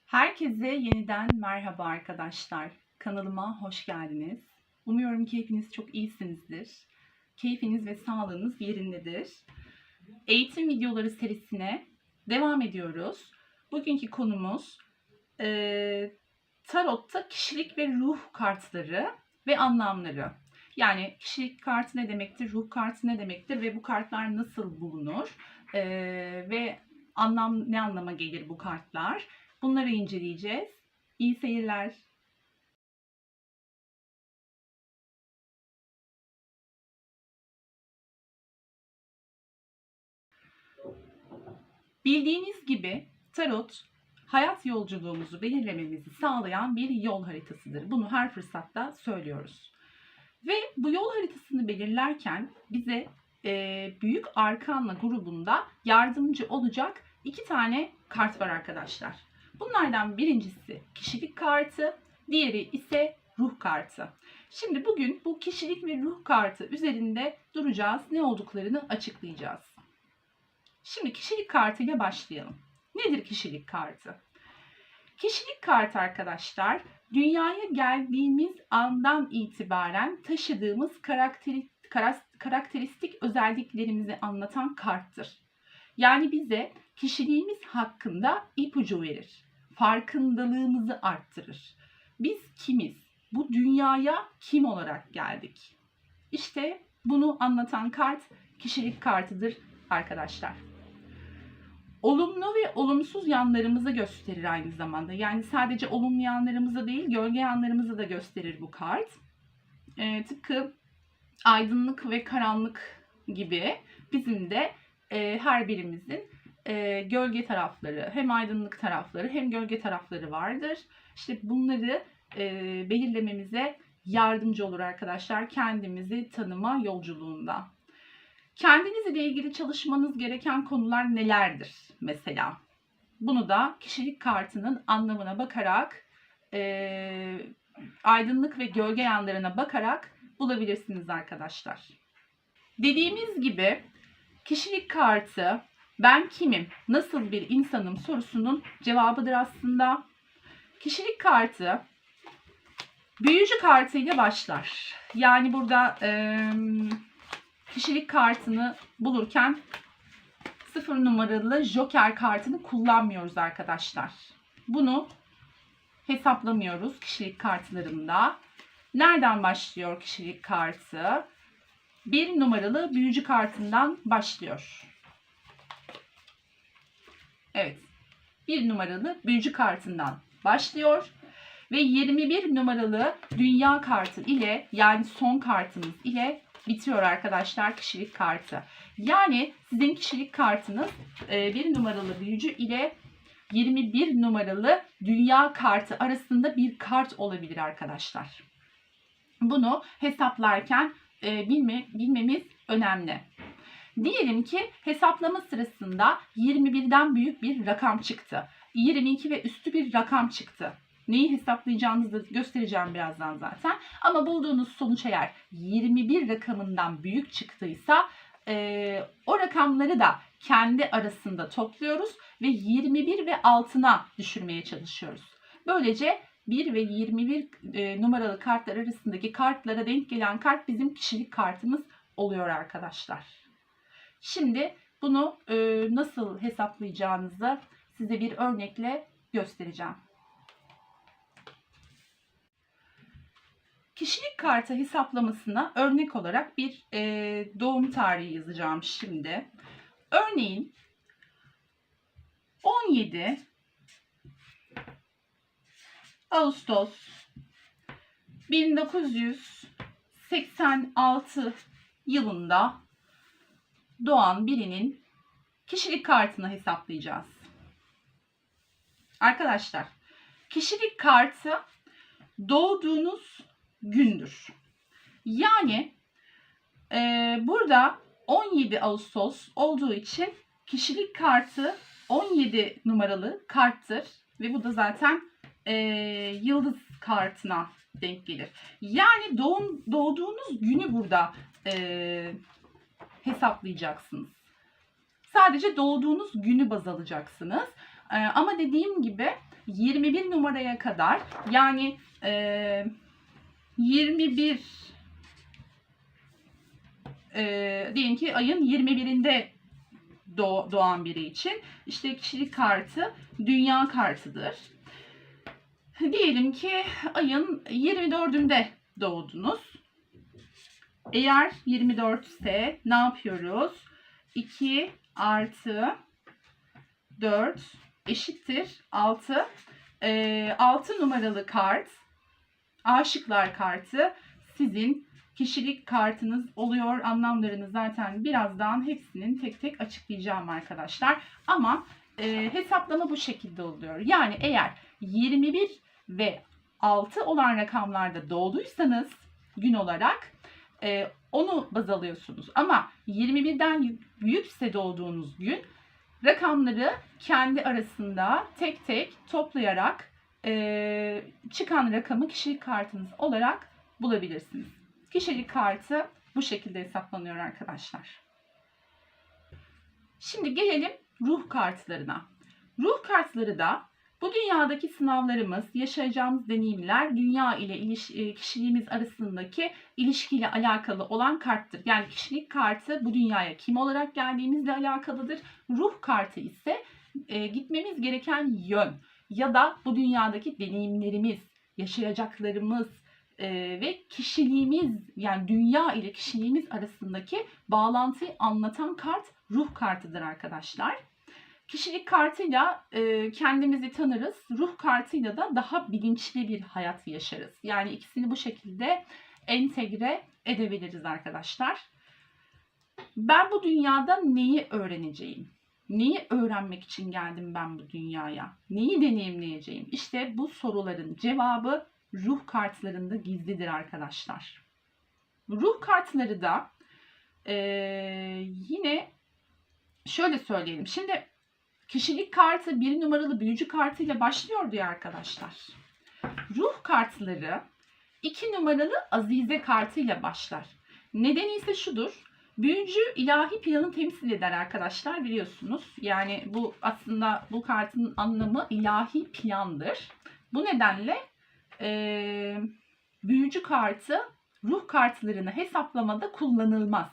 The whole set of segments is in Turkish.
Herkese yeniden merhaba arkadaşlar. Kanalıma hoş geldiniz. Umuyorum ki hepiniz çok iyisinizdir. Keyfiniz ve sağlığınız yerindedir. Eğitim videoları serisine devam ediyoruz. Bugünkü konumuz tarotta kişilik ve ruh kartları ve anlamları. Yani kişilik kartı ne demektir, ruh kartı ne demektir ve bu kartlar nasıl bulunur ve ne anlama gelir bu kartlar? Bunları inceleyeceğiz. İyi seyirler. Bildiğiniz gibi tarot hayat yolculuğumuzu belirlememizi sağlayan bir yol haritasıdır. Bunu her fırsatta söylüyoruz. Ve bu yol haritasını belirlerken bize Büyük Arkanla grubunda yardımcı olacak 2 tane kart var arkadaşlar. Bunlardan birincisi kişilik kartı, diğeri ise ruh kartı. Şimdi bugün bu kişilik ve ruh kartı üzerinde duracağız, ne olduklarını açıklayacağız. Şimdi kişilik kartıyla başlayalım. Nedir kişilik kartı? Kişilik kartı arkadaşlar, dünyaya geldiğimiz andan itibaren taşıdığımız karakteristik özelliklerimizi anlatan karttır. Yani bize kişiliğimiz hakkında ipucu verir. Farkındalığımızı arttırır. Biz kimiz? Bu dünyaya kim olarak geldik? İşte bunu anlatan kart kişilik kartıdır arkadaşlar. Olumlu ve olumsuz yanlarımızı gösterir aynı zamanda. Yani sadece olumlu yanlarımızı değil, gölge yanlarımızı da gösterir bu kart. Tıpkı aydınlık ve karanlık gibi bizim de her birimizin gölge tarafları, hem aydınlık tarafları hem gölge tarafları vardır. İşte bunları belirlememize yardımcı olur arkadaşlar kendimizi tanıma yolculuğunda. Kendiniz ile ilgili çalışmanız gereken konular nelerdir mesela? Bunu da kişilik kartının anlamına bakarak, aydınlık ve gölge yanlarına bakarak bulabilirsiniz arkadaşlar. Dediğimiz gibi kişilik kartı ben kimim, nasıl bir insanım sorusunun cevabıdır aslında. Kişilik kartı büyücü kartıyla başlar. Yani burada kişilik kartını bulurken 0 numaralı Joker kartını kullanmıyoruz arkadaşlar. Bunu hesaplamıyoruz kişilik kartlarında. Nereden başlıyor kişilik kartı? 1 numaralı büyücü kartından başlıyor. Evet. 1 numaralı büyücü kartından başlıyor. Ve 21 numaralı dünya kartı ile, yani son kartımız ile bitiyor arkadaşlar kişilik kartı. Yani sizin kişilik kartınız 1 numaralı büyücü ile 21 numaralı dünya kartı arasında bir kart olabilir arkadaşlar. Bunu hesaplarken bilmemiz önemli. Diyelim ki hesaplama sırasında 21'den büyük bir rakam çıktı. 22 ve üstü bir rakam çıktı. Neyi hesaplayacağınızı göstereceğim birazdan zaten. Ama bulduğunuz sonuç eğer 21 rakamından büyük çıktıysa o rakamları da kendi arasında topluyoruz ve 21 ve altına düşürmeye çalışıyoruz. Böylece 1 ve 21 numaralı kartlar arasındaki kartlara denk gelen kart bizim kişilik kartımız oluyor arkadaşlar. Şimdi bunu nasıl hesaplayacağınızı size bir örnekle göstereceğim. Kişilik kartı hesaplamasına örnek olarak bir doğum tarihi yazacağım şimdi. Örneğin 17 Ağustos 1986 yılında doğan birinin kişilik kartını hesaplayacağız. Arkadaşlar, kişilik kartı doğduğunuz gündür. Yani burada 17 Ağustos olduğu için kişilik kartı 17 numaralı karttır. Ve bu da zaten yıldız kartına denk gelir. Yani doğduğunuz günü burada hesaplayacaksınız. Sadece doğduğunuz günü baz alacaksınız. Ama dediğim gibi 21 numaraya kadar, yani 21 diyelim ki ayın 21'inde doğan biri için işte kişilik kartı dünya kartıdır. Diyelim ki ayın 24'ünde doğdunuz. Eğer 24 ise ne yapıyoruz? 2 artı 4 eşittir 6. 6 numaralı kart, Aşıklar kartı sizin kişilik kartınız oluyor. Anlamlarını zaten birazdan hepsinin tek tek açıklayacağım arkadaşlar. Ama hesaplama bu şekilde oluyor. Yani eğer 21 ve 6 olan rakamlarda doğduysanız gün olarak onu baz alıyorsunuz. Ama 21'den büyükse doğduğunuz gün rakamları kendi arasında tek tek toplayarak çıkan rakamı kişilik kartınız olarak bulabilirsiniz. Kişilik kartı bu şekilde hesaplanıyor arkadaşlar. Şimdi gelelim ruh kartlarına. Ruh kartları da bu dünyadaki sınavlarımız, yaşayacağımız deneyimler, dünya ile kişiliğimiz arasındaki ilişkiyle alakalı olan karttır. Yani kişilik kartı bu dünyaya kim olarak geldiğimizle alakalıdır. Ruh kartı ise gitmemiz gereken yön ya da bu dünyadaki deneyimlerimiz, yaşayacaklarımız ve kişiliğimiz, yani dünya ile kişiliğimiz arasındaki bağlantıyı anlatan kart ruh kartıdır arkadaşlar. Kişilik kartıyla kendimizi tanırız. Ruh kartıyla da daha bilinçli bir hayat yaşarız. Yani ikisini bu şekilde entegre edebiliriz arkadaşlar. Ben bu dünyada neyi öğreneceğim? Neyi öğrenmek için geldim ben bu dünyaya? Neyi deneyimleyeceğim? İşte bu soruların cevabı ruh kartlarında gizlidir arkadaşlar. Ruh kartları da yine şöyle söyleyelim. Şimdi kişilik kartı 1 numaralı büyücü kartıyla başlıyordu ya arkadaşlar. Ruh kartları 2 numaralı azize kartıyla başlar. Nedeni ise şudur. Büyücü ilahi planı temsil eder arkadaşlar, biliyorsunuz. Yani bu aslında bu kartın anlamı ilahi plandır. Bu nedenle büyücü kartı ruh kartlarını hesaplamada kullanılmaz.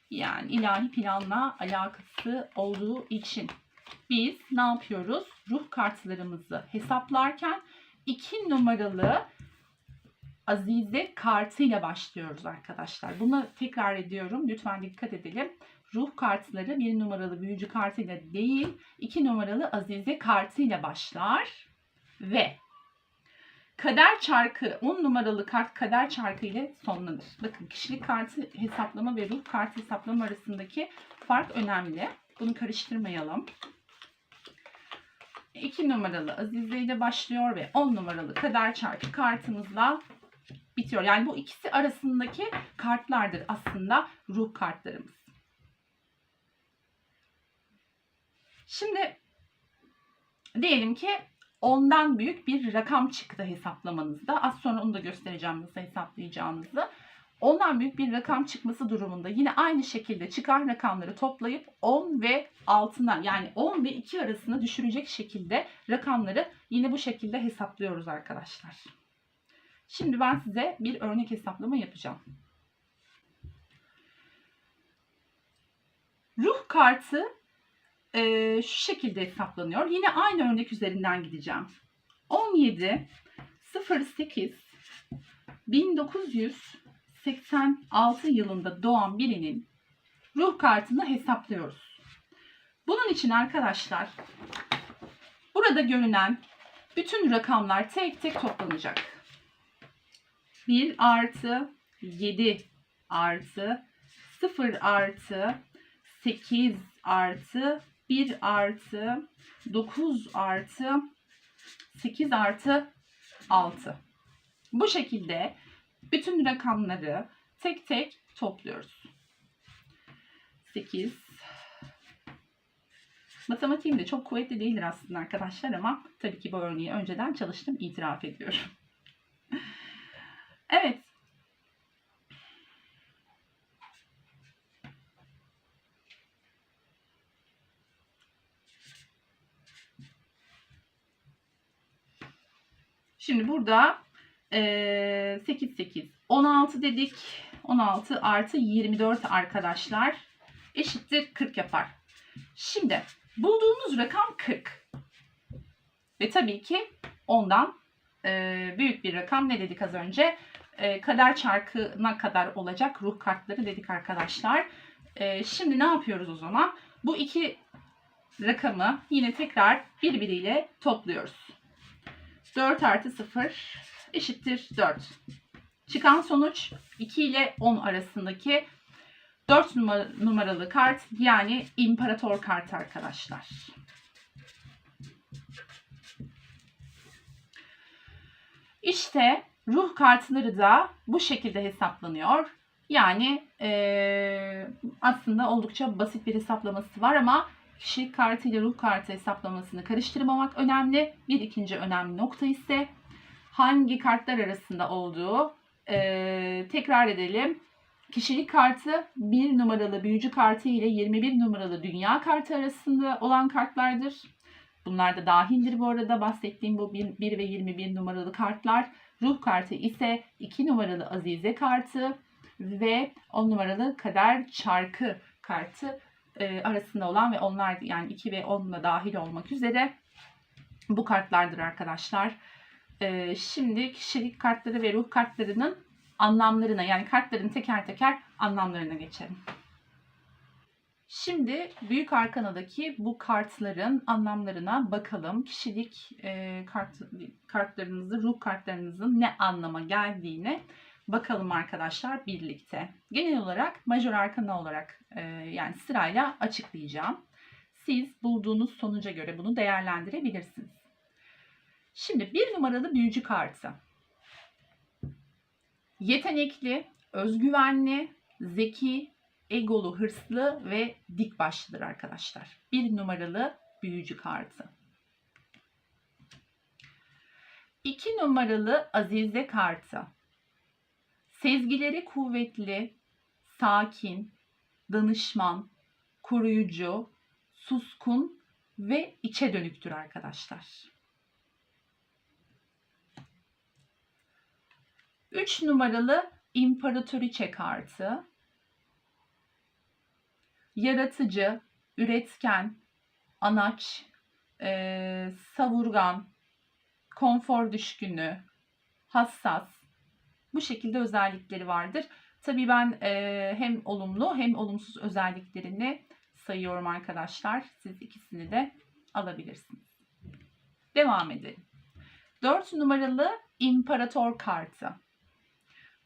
Yani ilahi planla alakası olduğu için biz ne yapıyoruz? Ruh kartlarımızı hesaplarken 2 numaralı azize kartıyla başlıyoruz arkadaşlar. Bunu tekrar ediyorum. Lütfen dikkat edelim. Ruh kartları 1 numaralı büyücü kartıyla değil, 2 numaralı azize kartıyla başlar. Ve kader çarkı 10 numaralı kart kader çarkı ile sonlanır. Bakın, kişilik kartı hesaplama ve ruh kartı hesaplama arasındaki fark önemli. Bunu karıştırmayalım. 2 numaralı azize ile başlıyor ve 10 numaralı kader çarkı kartımızla bitiyor. Yani bu ikisi arasındaki kartlardır aslında ruh kartlarımız. Şimdi diyelim ki 10'dan büyük bir rakam çıktı hesaplamanızda. Az sonra onu da göstereceğim nasıl hesaplayacağınızı. 10'dan büyük bir rakam çıkması durumunda yine aynı şekilde çıkan rakamları toplayıp 10 ve altına, yani 10 ve 2 arasına düşürecek şekilde rakamları yine bu şekilde hesaplıyoruz arkadaşlar. Şimdi ben size bir örnek hesaplama yapacağım. Ruh kartı şu şekilde hesaplanıyor. Yine aynı örnek üzerinden gideceğim. 17.08 1986 yılında doğan birinin ruh kartını hesaplıyoruz. Bunun için arkadaşlar burada görünen bütün rakamlar tek tek toplanacak. 1 artı 7 artı 0 artı 8 artı 1 artı 9 artı 8 artı 6. Bu şekilde bütün rakamları tek tek topluyoruz. 8. Matematiğim de çok kuvvetli değildir aslında arkadaşlar, ama tabii ki bu örneği önceden çalıştım, itiraf ediyorum. Evet. Şimdi burada 8, 8, 16 dedik. 16 artı 24 arkadaşlar eşittir 40 yapar. Şimdi bulduğumuz rakam 40. Ve tabii ki ondan büyük bir rakam ne dedik az önce? Kader çarkına kadar olacak ruh kartları dedik arkadaşlar. Şimdi ne yapıyoruz o zaman? Bu iki rakamı yine tekrar birbiriyle topluyoruz. 4 artı 0 eşittir 4. Çıkan sonuç 2 ile 10 arasındaki 4 numaralı kart, yani imparator kartı arkadaşlar. İşte ruh kartları da bu şekilde hesaplanıyor. Yani aslında oldukça basit bir hesaplaması var ama kişilik kartı ile ruh kartı hesaplamasını karıştırmamak önemli. Bir ikinci önemli nokta ise hangi kartlar arasında olduğu. Tekrar edelim. Kişilik kartı 1 numaralı büyücü kartı ile 21 numaralı dünya kartı arasında olan kartlardır. Bunlar da dahildir bu arada bahsettiğim bu 1 ve 21 numaralı kartlar. Ruh kartı ise 2 numaralı Azize kartı ve 10 numaralı Kader Çarkı kartı arasında olan ve onlar yani 2 ve 10'la dahil olmak üzere bu kartlardır arkadaşlar. Şimdi kişilik kartları ve ruh kartlarının anlamlarına, yani kartların teker teker anlamlarına geçelim. Şimdi Büyük Arkana'daki bu kartların anlamlarına bakalım. Kişilik kartlarınızı, ruh kartlarınızın ne anlama geldiğine bakalım arkadaşlar birlikte. Genel olarak Majör Arkana olarak yani sırayla açıklayacağım. Siz bulduğunuz sonuca göre bunu değerlendirebilirsiniz. Şimdi 1 numaralı büyücü kartı. Yetenekli, özgüvenli, zeki, egolu, hırslı ve dik başlıdır arkadaşlar. 1 numaralı büyücü kartı. 2 numaralı Azize kartı. Sezgileri kuvvetli, sakin, danışman, koruyucu, suskun ve içe dönüktür arkadaşlar. 3 numaralı İmparatoriçe kartı. Yaratıcı, üretken, anaç, savurgan, konfor düşkünü, hassas. Bu şekilde özellikleri vardır. Tabii ben hem olumlu hem olumsuz özelliklerini sayıyorum arkadaşlar. Siz ikisini de alabilirsiniz. Devam edelim. 4 numaralı İmparator kartı.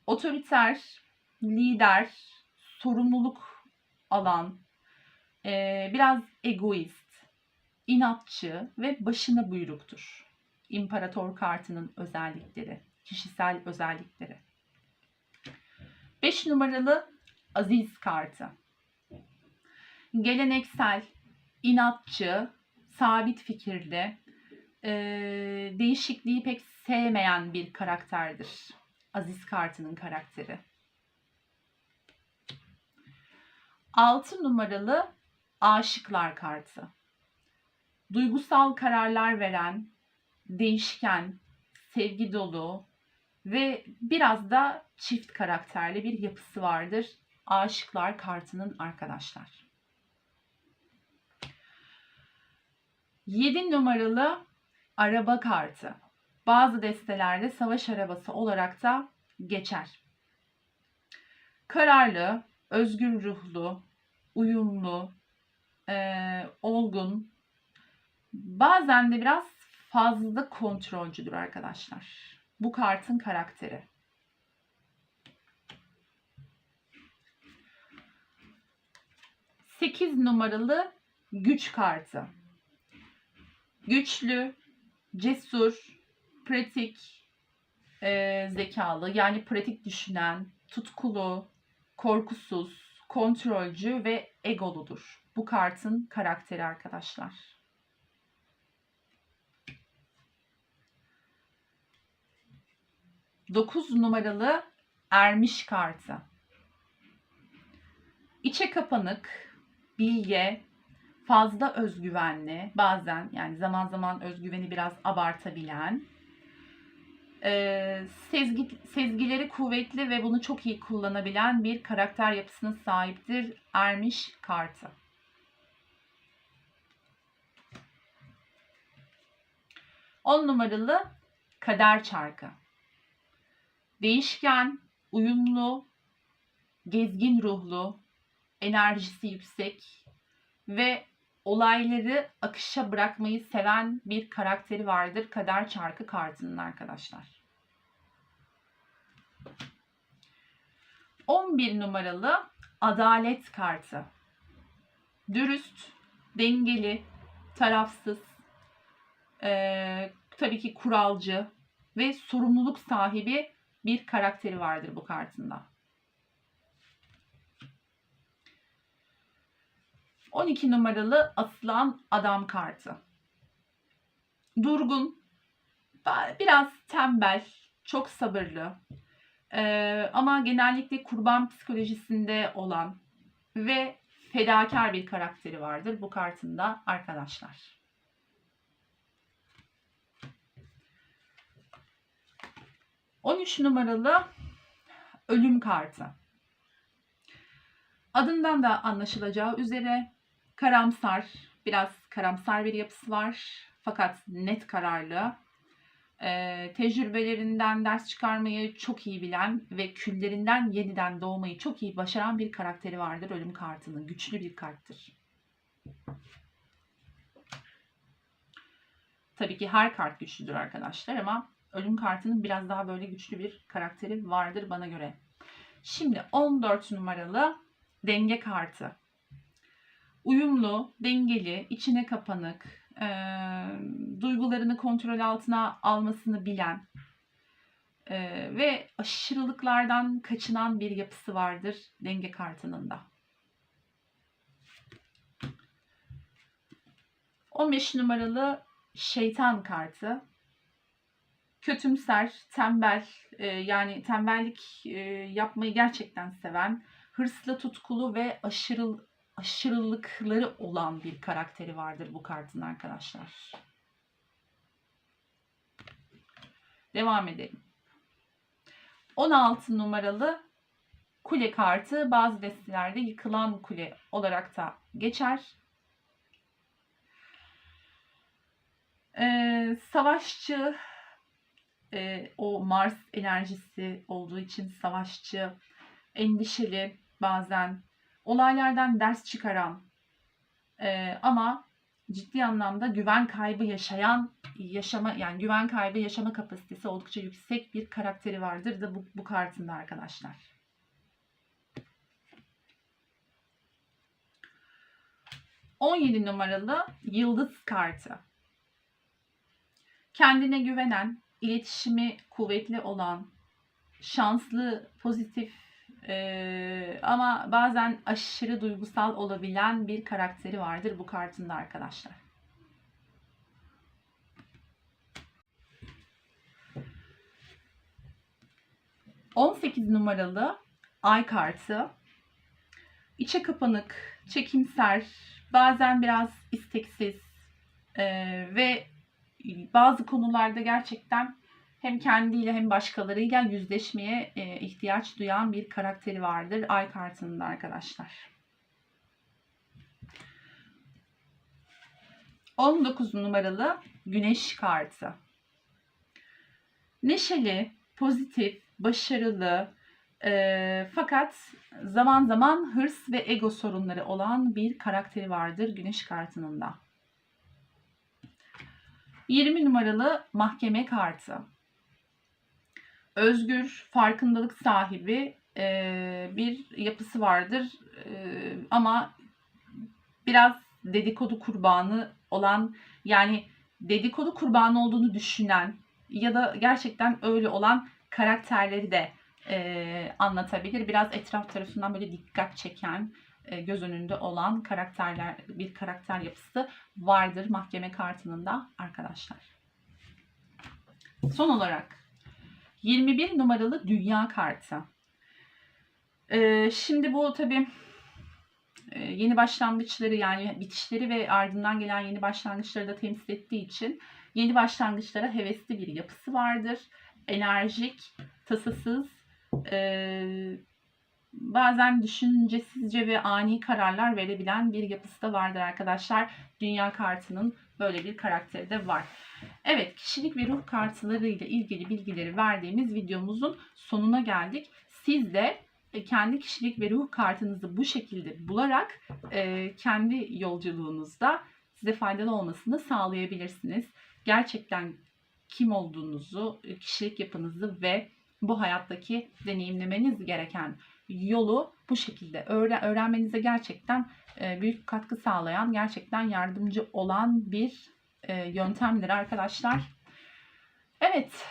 Otoriter, lider, sorumluluk alan, biraz egoist, inatçı ve başına buyruktur. İmparator kartının özellikleri, kişisel özellikleri. 5 numaralı Aziz kartı. Geleneksel, inatçı, sabit fikirli, değişikliği pek sevmeyen bir karakterdir. Aziz kartının karakteri. 6 numaralı Aşıklar kartı. Duygusal kararlar veren, değişken, sevgi dolu ve biraz da çift karakterli bir yapısı vardır. Aşıklar kartının arkadaşlar. 7 numaralı Araba kartı. Bazı destelerde savaş arabası olarak da geçer. Kararlı, özgür ruhlu, uyumlu, olgun, bazen de biraz fazla kontrolcüdür arkadaşlar. Bu kartın karakteri. Sekiz numaralı Güç kartı. Güçlü, cesur, pratik, zekalı, yani pratik düşünen, tutkulu, korkusuz, kontrolcü ve egoludur. Bu kartın karakteri arkadaşlar. 9 numaralı Ermiş kartı. İçe kapanık, bilge, fazla özgüvenli, bazen yani zaman zaman özgüveni biraz abartabilen, Sezgileri kuvvetli ve bunu çok iyi kullanabilen bir karakter yapısına sahiptir Ermiş kartı. 10 numaralı Kader Çarkı. Değişken, uyumlu, gezgin ruhlu, enerjisi yüksek ve olayları akışa bırakmayı seven bir karakteri vardır Kader Çarkı kartının arkadaşlar. 11 numaralı Adalet kartı. Dürüst, dengeli, tarafsız, tabii ki kuralcı ve sorumluluk sahibi bir karakteri vardır bu kartında. 12 numaralı Aslan Adam kartı. Durgun, biraz tembel, çok sabırlı ama genellikle kurban psikolojisinde olan ve fedakar bir karakteri vardır bu kartında arkadaşlar. 13 numaralı Ölüm kartı. Adından da anlaşılacağı üzere karamsar, biraz karamsar bir yapısı var. Fakat net kararlı, tecrübelerinden ders çıkarmayı çok iyi bilen ve küllerinden yeniden doğmayı çok iyi başaran bir karakteri vardır Ölüm kartının. Güçlü bir karttır. Tabii ki her kart güçlüdür arkadaşlar ama Ölüm kartının biraz daha böyle güçlü bir karakteri vardır bana göre. Şimdi 14 numaralı Denge kartı. Uyumlu, dengeli, içine kapanık, duygularını kontrol altına almasını bilen ve aşırılıklardan kaçınan bir yapısı vardır Denge kartının da. 15 numaralı Şeytan kartı. Kötümser, tembel, yani tembellik yapmayı gerçekten seven, hırslı, tutkulu ve aşırılıkları olan bir karakteri vardır bu kartın arkadaşlar. Devam edelim. 16 numaralı Kule kartı bazı destelerde yıkılan kule olarak da geçer. Savaşçı, o Mars enerjisi olduğu için savaşçı, endişeli, bazen olaylardan ders çıkaran ama ciddi anlamda güven kaybı yaşama kapasitesi oldukça yüksek bir karakteri vardır da bu kartında arkadaşlar. 17 numaralı Yıldız kartı. Kendine güvenen, iletişimi kuvvetli olan, şanslı, pozitif ama bazen aşırı duygusal olabilen bir karakteri vardır bu kartında arkadaşlar. ...18 numaralı Ay kartı. İçe kapanık, çekimser, bazen biraz isteksiz ve bazı konularda gerçekten hem kendiyle hem başkalarıyla yüzleşmeye ihtiyaç duyan bir karakteri vardır Ay kartında arkadaşlar. 19 numaralı Güneş kartı. Neşeli, pozitif, başarılı fakat zaman zaman hırs ve ego sorunları olan bir karakteri vardır Güneş kartının da. 20 numaralı Mahkeme kartı. Özgür, farkındalık sahibi bir yapısı vardır ama biraz dedikodu kurbanı olan, yani dedikodu kurbanı olduğunu düşünen ya da gerçekten öyle olan karakterleri de anlatabilir. Biraz etraf tarafından böyle dikkat çeken, göz önünde olan bir karakter yapısı vardır Mahkeme kartının da arkadaşlar. Son olarak 21 numaralı Dünya kartı. Şimdi bu tabii yeni başlangıçları, yani bitişleri ve ardından gelen yeni başlangıçları da temsil ettiği için yeni başlangıçlara hevesli bir yapısı vardır. enerjik, tasasız, bazen düşüncesizce ve ani kararlar verebilen bir yapısı da vardır arkadaşlar. Dünya kartının böyle bir karakteri de var. Evet, kişilik ve ruh kartları ile ilgili bilgileri verdiğimiz videomuzun sonuna geldik. Siz de kendi kişilik ve ruh kartınızı bu şekilde bularak kendi yolculuğunuzda size faydalı olmasını sağlayabilirsiniz. Gerçekten kim olduğunuzu, kişilik yapınızı ve bu hayattaki deneyimlemeniz gereken yolu bu şekilde öğrenmenize gerçekten büyük katkı sağlayan, gerçekten yardımcı olan bir yöntemdir arkadaşlar. Evet,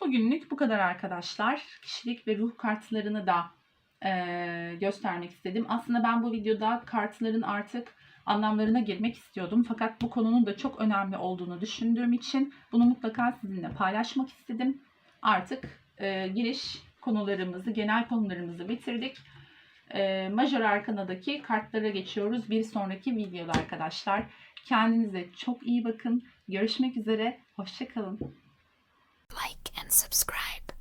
bugünlük bu kadar arkadaşlar. Kişilik ve ruh kartlarını da göstermek istedim. Aslında ben bu videoda kartların artık anlamlarına girmek istiyordum. Fakat bu konunun da çok önemli olduğunu düşündüğüm için bunu mutlaka sizinle paylaşmak istedim. Artık giriş konularımızı, genel konularımızı bitirdik. Major Arkana'daki kartlara geçiyoruz bir sonraki videoda arkadaşlar. Kendinize çok iyi bakın. Görüşmek üzere. Hoşça kalın. Like and subscribe.